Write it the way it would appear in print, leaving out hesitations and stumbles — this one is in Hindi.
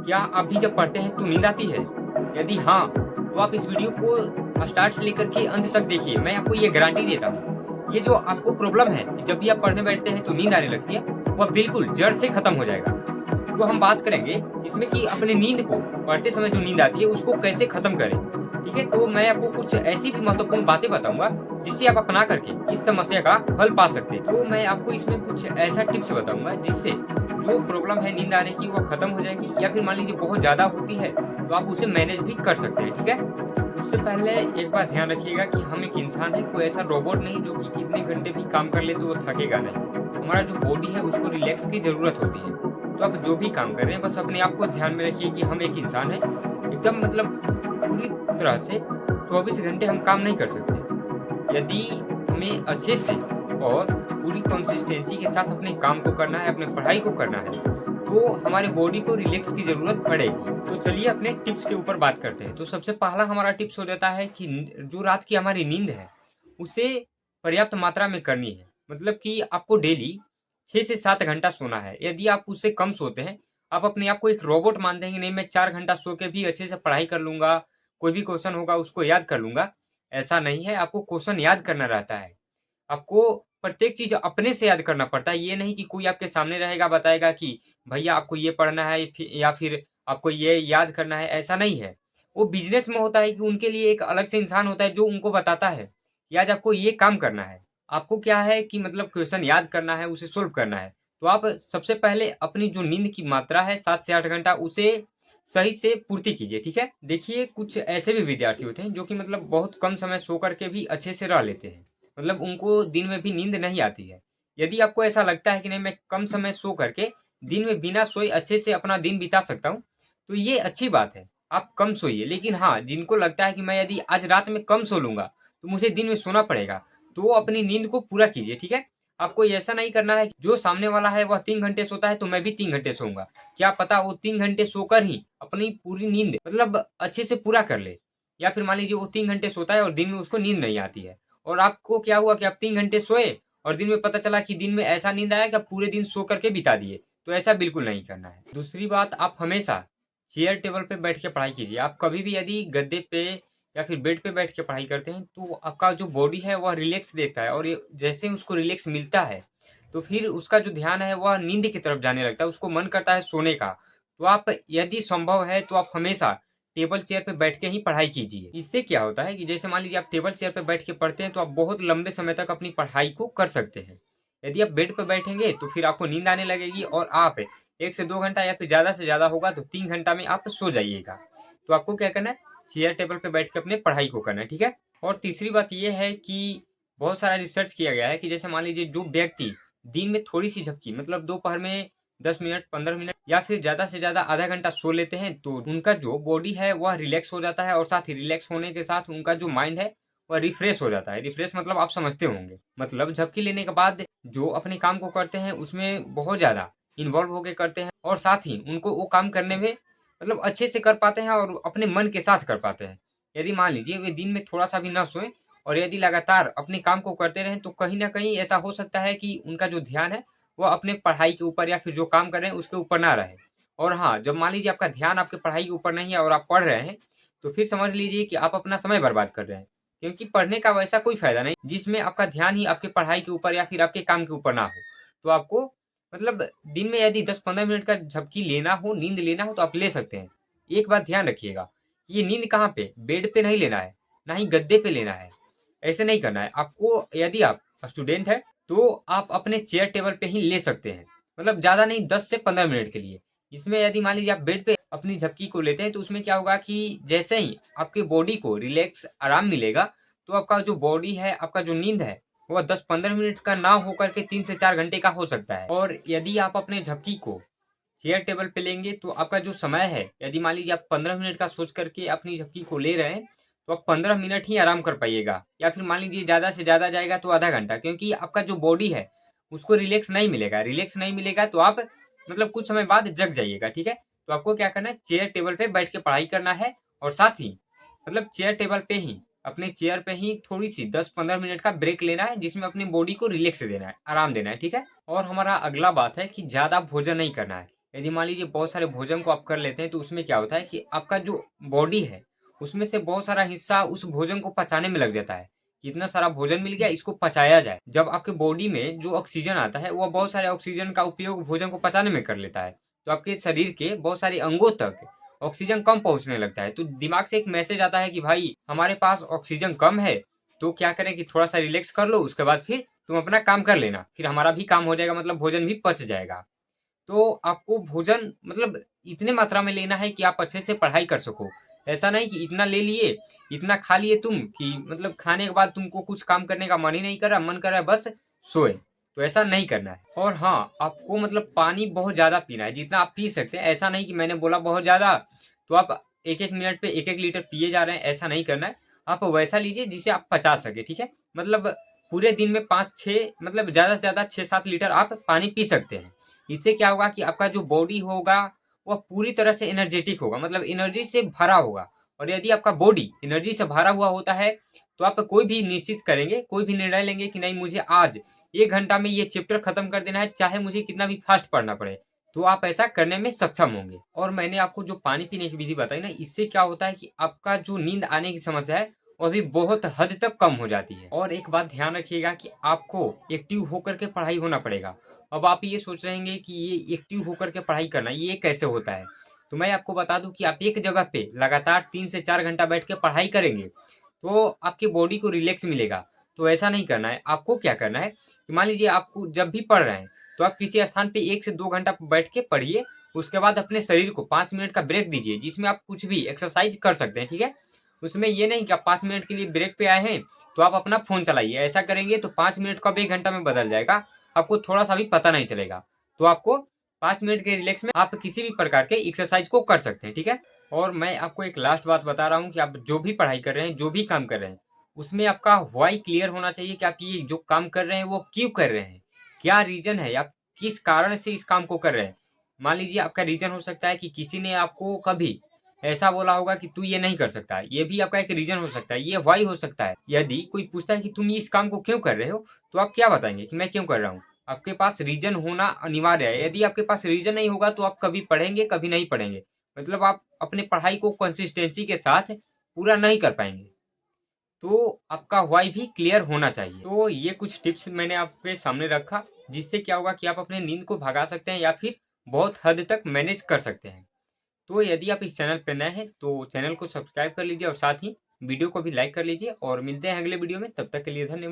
क्या आप भी जब पढ़ते हैं तो नींद आती है? यदि हाँ, तो आप इस वीडियो को स्टार्ट से लेकर के अंत तक देखिए। मैं आपको ये गारंटी देता हूँ, ये जो आपको प्रॉब्लम है कि जब भी आप पढ़ने बैठते हैं तो नींद आने लगती है, वह बिल्कुल जड़ से खत्म हो जाएगा। तो हम बात करेंगे इसमें कि अपनी नींद को, पढ़ते समय जो नींद आती है उसको कैसे खत्म करें। ठीक है? तो मैं आपको कुछ ऐसी भी महत्वपूर्ण बातें बताऊँगा जिससे आप अपना करके इस समस्या का हल पा सकते हैं। तो मैं आपको इसमें कुछ ऐसा टिप्स बताऊँगा जिससे जो प्रॉब्लम है नींद आने की वो खत्म हो जाएगी, या फिर मान लीजिए बहुत ज़्यादा होती है तो आप उसे मैनेज भी कर सकते हैं। ठीक है? उससे पहले एक बात ध्यान रखिएगा कि हम एक इंसान हैं, कोई ऐसा रोबोट नहीं जो कि कितने घंटे भी काम कर ले तो वो थकेगा नहीं। हमारा जो बॉडी है उसको रिलैक्स की ज़रूरत होती है। तो आप जो भी काम कर रहे हैं बस अपने आप को ध्यान में रखिए कि हम एक इंसान हैं। एकदम मतलब पूरी तरह से 24 घंटे हम काम नहीं कर सकते। यदि हमें अच्छे से और पूरी कंसिस्टेंसी के साथ अपने काम को करना है, अपने पढ़ाई को करना है, तो हमारे बॉडी को रिलैक्स की ज़रूरत पड़ेगी। तो चलिए अपने टिप्स के ऊपर बात करते हैं। तो सबसे पहला हमारा टिप्स हो जाता है कि जो रात की हमारी नींद है, उसे पर्याप्त मात्रा में करनी है। मतलब कि आपको डेली 6 से 7 घंटा सोना है। यदि आप उससे कम सोते हैं, आप अपने आप को एक रोबोट मान देंगे, नहीं मैं 4 घंटा सो के भी अच्छे से पढ़ाई कर लूँगा, कोई भी क्वेश्चन होगा उसको याद कर लूँगा। ऐसा नहीं है, आपको क्वेश्चन याद करना रहता है। आपको प्रत्येक चीज़ अपने से याद करना पड़ता है। ये नहीं कि कोई आपके सामने रहेगा बताएगा कि भैया आपको ये पढ़ना है या फिर आपको ये याद करना है, ऐसा नहीं है। वो बिज़नेस में होता है कि उनके लिए एक अलग से इंसान होता है जो उनको बताता है कि आज आपको ये काम करना है। आपको क्या है कि मतलब क्वेश्चन याद करना है, उसे सॉल्व करना है। तो आप सबसे पहले अपनी जो नींद की मात्रा है 7 से 8 घंटा उसे सही से पूर्ति कीजिए, ठीक है? देखिए कुछ ऐसे भी विद्यार्थी होते हैं जो कि मतलब बहुत कम समय सो कर के भी अच्छे से रह लेते हैं। मतलब उनको दिन में भी नींद नहीं आती है। यदि आपको ऐसा लगता है कि नहीं मैं कम समय सो करके दिन में बिना सोए अच्छे से अपना दिन बिता सकता हूँ, तो ये अच्छी बात है। आप कम सोइए, लेकिन हाँ, जिनको लगता है कि मैं यदि आज रात में कम सो लूँगा, तो मुझे दिन में सोना पड़ेगा, तो वो अपनी नींद को पूरा कीजिए, ठीक है? आपको ऐसा नहीं करना है कि जो सामने वाला है वह 3 घंटे सोता है तो मैं भी 3 घंटे सोऊँगा। क्या पता वो 3 घंटे सोकर ही अपनी पूरी नींद मतलब अच्छे से पूरा कर ले। या फिर मान लीजिए वो 3 घंटे सोता है और दिन में उसको नींद नहीं आती है। और आपको क्या हुआ कि आप 3 घंटे सोए और दिन में पता चला कि दिन में ऐसा नींद आया कि आप पूरे दिन सो करके बिता दिए। तो ऐसा बिल्कुल नहीं करना है। दूसरी बात, आप हमेशा चेयर टेबल पे बैठ के पढ़ाई कीजिए। आप कभी भी यदि गद्दे पे या फिर बेड पे बैठ के पढ़ाई करते हैं तो आपका जो बॉडी है वह रिलैक्स देता है, और ये जैसे ही उसको रिलैक्स मिलता है तो फिर उसका जो ध्यान है वह नींद की तरफ जाने लगता है, उसको मन करता है सोने का। तो आप यदि संभव है तो आप हमेशा टेबल चेयर पे बैठ के ही पढ़ाई कीजिए। इससे क्या होता है कि जैसे मान लीजिए आप टेबल चेयर पे बैठ के पढ़ते हैं तो आप बहुत लंबे समय तक अपनी पढ़ाई को कर सकते हैं। यदि आप बेड पे बैठेंगे तो फिर आपको नींद आने लगेगी और आप 1 से 2 घंटा या फिर ज़्यादा से ज़्यादा होगा तो 3 घंटा में आप सो जाइएगा। तो आपको क्या करना है, चेयर टेबल पे बैठ के अपने पढ़ाई को करना है, ठीक है? और तीसरी बात ये है कि बहुत सारा रिसर्च किया गया है कि जैसे मान लीजिए जो व्यक्ति दिन में थोड़ी-सी झपकी मतलब दोपहर में 10 मिनट, 15 मिनट या फिर ज़्यादा से ज़्यादा आधा घंटा सो लेते हैं, तो उनका जो बॉडी है वह रिलैक्स हो जाता है, और साथ ही रिलैक्स होने के साथ उनका जो माइंड है वह रिफ्रेश हो जाता है। रिफ्रेश मतलब आप समझते होंगे। मतलब झपकी लेने के बाद जो अपने काम को करते हैं उसमें बहुत ज़्यादा इन्वॉल्व होके करते हैं, और साथ ही उनको वो काम करने में मतलब अच्छे से कर पाते हैं और अपने मन के साथ कर पाते हैं। यदि मान लीजिए वे दिन में थोड़ा-सा भी ना सोएँ और यदि लगातार अपने काम को करते रहें तो कहीं न कहीं ऐसा हो सकता है कि उनका जो ध्यान है वो अपने पढ़ाई के ऊपर या फिर जो काम कर रहे हैं उसके ऊपर ना रहे। और हाँ, जब मान लीजिए आपका ध्यान आपके पढ़ाई के ऊपर नहीं है और आप पढ़ रहे हैं, तो फिर समझ लीजिए कि आप अपना समय बर्बाद कर रहे हैं। क्योंकि पढ़ने का वैसा कोई फ़ायदा नहीं जिसमें आपका ध्यान ही आपके पढ़ाई के ऊपर या फिर आपके काम के ऊपर ना हो। तो आपको मतलब दिन में यदि 10-15 मिनट का झपकी लेना हो, नींद लेना हो तो आप ले सकते हैं। एक बात ध्यान रखिएगा, ये नींद कहाँ पे? बेड पे नहीं लेना है, ना ही गद्दे पे लेना है। ऐसे नहीं करना है। आपको यदि आप स्टूडेंट हैं तो आप अपने चेयर टेबल पे ही ले सकते हैं। मतलब ज़्यादा नहीं, 10 से 15 मिनट के लिए। इसमें यदि मान लीजिए आप बेड पे अपनी झपकी को लेते हैं तो उसमें क्या होगा कि जैसे ही आपकी बॉडी को रिलैक्स आराम मिलेगा, तो आपका जो बॉडी है, आपका जो नींद है, वह 10-15 मिनट का ना होकर के 3 से 4 घंटे का हो सकता है। और यदि आप अपने झपकी को चेयर टेबल पे लेंगे तो आपका जो समय है, यदि मान लीजिए आप 15 मिनट का सोच करके अपनी झपकी को ले रहे हैं, तो आप 15 मिनट ही आराम कर पाइएगा, या फिर मान लीजिए ज़्यादा से ज़्यादा जाएगा तो आधा घंटा, क्योंकि आपका जो बॉडी है उसको रिलैक्स नहीं मिलेगा। रिलैक्स नहीं मिलेगा तो आप मतलब कुछ समय बाद जग जाइएगा, ठीक है? तो आपको क्या करना है, चेयर टेबल पे बैठ के पढ़ाई करना है, और साथ ही मतलब चेयर टेबल पे ही अपने चेयर पे ही थोड़ी-सी 10-15 मिनट का ब्रेक लेना है, जिसमें अपनी बॉडी को रिलैक्स देना है, आराम देना है, ठीक है? और हमारा अगला बात है कि ज़्यादा भोजन नहीं करना है। यदि मान लीजिए बहुत सारे भोजन को आप कर लेते हैं तो उसमें क्या होता है कि आपका जो बॉडी है उसमें से बहुत सारा हिस्सा उस भोजन को पचाने में लग जाता है। इतना सारा भोजन मिल गया, इसको पचाया जाए। जब आपके बॉडी में जो ऑक्सीजन आता है वह बहुत सारे ऑक्सीजन का उपयोग भोजन को पचाने में कर लेता है, तो आपके शरीर के बहुत सारे अंगों तक ऑक्सीजन कम पहुंचने लगता है। तो दिमाग से एक मैसेज आता है कि भाई हमारे पास ऑक्सीजन कम है, तो क्या करें कि थोड़ा सा रिलैक्स कर लो, उसके बाद फिर तुम अपना काम कर लेना, फिर हमारा भी काम हो जाएगा, मतलब भोजन भी पच जाएगा। तो आपको भोजन मतलब इतने मात्रा में लेना है कि आप अच्छे से पढ़ाई कर सको। ऐसा नहीं कि इतना ले लिए, इतना खा लिए तुम कि मतलब खाने के बाद तुमको कुछ काम करने का मन ही नहीं कर रहा, मन कर रहा है बस सोए। तो ऐसा नहीं करना है। और हाँ, आपको मतलब पानी बहुत ज़्यादा पीना है, जितना आप पी सकते हैं। ऐसा नहीं कि मैंने बोला बहुत ज़्यादा तो आप 1-1 मिनट पे 1-1 लीटर पिए जा रहे हैं, ऐसा नहीं करना है। आप वैसा लीजिए जिसे आप पचा सके, ठीक है? मतलब पूरे दिन में 5-6 मतलब ज़्यादा से ज़्यादा 6-7 लीटर आप पानी पी सकते हैं। इससे क्या होगा कि आपका जो बॉडी होगा वह पूरी तरह से एनर्जेटिक होगा, मतलब एनर्जी से भरा होगा। और यदि आपका बॉडी एनर्जी से भरा हुआ होता है तो आप कोई भी निश्चित करेंगे, कोई भी निर्णय लेंगे कि नहीं मुझे आज 1 घंटा में ये चैप्टर खत्म कर देना है, चाहे मुझे कितना भी फास्ट पढ़ना पड़े, तो आप ऐसा करने में सक्षम होंगे। और मैंने आपको जो पानी पीने की विधि बताई ना, इससे क्या होता है कि आपका जो नींद आने की समस्या है वह भी बहुत हद तक कम हो जाती है। और एक बात ध्यान रखिएगा कि आपको एक्टिव होकर के पढ़ाई होना पड़ेगा। अब आप ये सोच रहे होंगे कि ये एक्टिव होकर के पढ़ाई करना ये कैसे होता है? तो मैं आपको बता दूं कि आप एक जगह पे लगातार 3 से 4 घंटा बैठ के पढ़ाई करेंगे तो आपकी बॉडी को रिलैक्स मिलेगा। तो ऐसा नहीं करना है। आपको क्या करना है कि मान लीजिए आपको जब भी पढ़ रहे हैं तो आप किसी स्थान पे 1 से 2 घंटा बैठ के पढ़िए। उसके बाद अपने शरीर को 5 मिनट का ब्रेक दीजिए, जिसमें आप कुछ भी एक्सरसाइज कर सकते हैं, ठीक है? उसमें ये नहीं कि आप 5 मिनट के लिए ब्रेक पे आए हैं तो आप अपना फ़ोन चलाइए। ऐसा करेंगे तो 5 मिनट कब 1 घंटा में बदल जाएगा, आपको थोड़ा-सा भी पता नहीं चलेगा। तो आपको 5 मिनट के रिलैक्स में आप किसी भी प्रकार के एक्सरसाइज को कर सकते हैं, ठीक है? और मैं आपको एक लास्ट बात बता रहा हूँ कि आप जो भी पढ़ाई कर रहे हैं, जो भी काम कर रहे हैं, उसमें आपका व्हाय क्लियर होना चाहिए कि आप ये जो काम कर रहे हैं वो क्यों कर रहे हैं? क्या रीज़न है? आप किस कारण से इस काम को कर रहे हैं? मान लीजिए आपका रीज़न हो सकता है कि किसी ने आपको कभी ऐसा बोला होगा कि तू ये नहीं कर सकता, ये भी आपका एक रीज़न हो सकता है, ये व्हाय हो सकता है। यदि कोई पूछता है कि तुम इस काम को क्यों कर रहे हो? तो आप क्या बताएँगे कि मैं क्यों कर रहा हूँ? आपके पास रीज़न होना अनिवार्य है। यदि आपके पास रीज़न नहीं होगा तो आप कभी पढ़ेंगे, कभी नहीं पढ़ेंगे। मतलब आप अपनी पढ़ाई को कंसिस्टेंसी के साथ पूरा नहीं कर पाएँगे। तो आपका व्हाय भी क्लियर होना चाहिए। तो ये कुछ टिप्स मैंने आपके सामने रखा, जिससे क्या होगा कि आप अपने नींद को भगा सकते हैं या फिर बहुत हद तक मैनेज कर सकते हैं। तो यदि आप इस चैनल पे नए हैं तो चैनल को सब्सक्राइब कर लीजिए और साथ ही वीडियो को भी लाइक कर लीजिए और मिलते हैं अगले वीडियो में। तब तक के लिए धन्यवाद।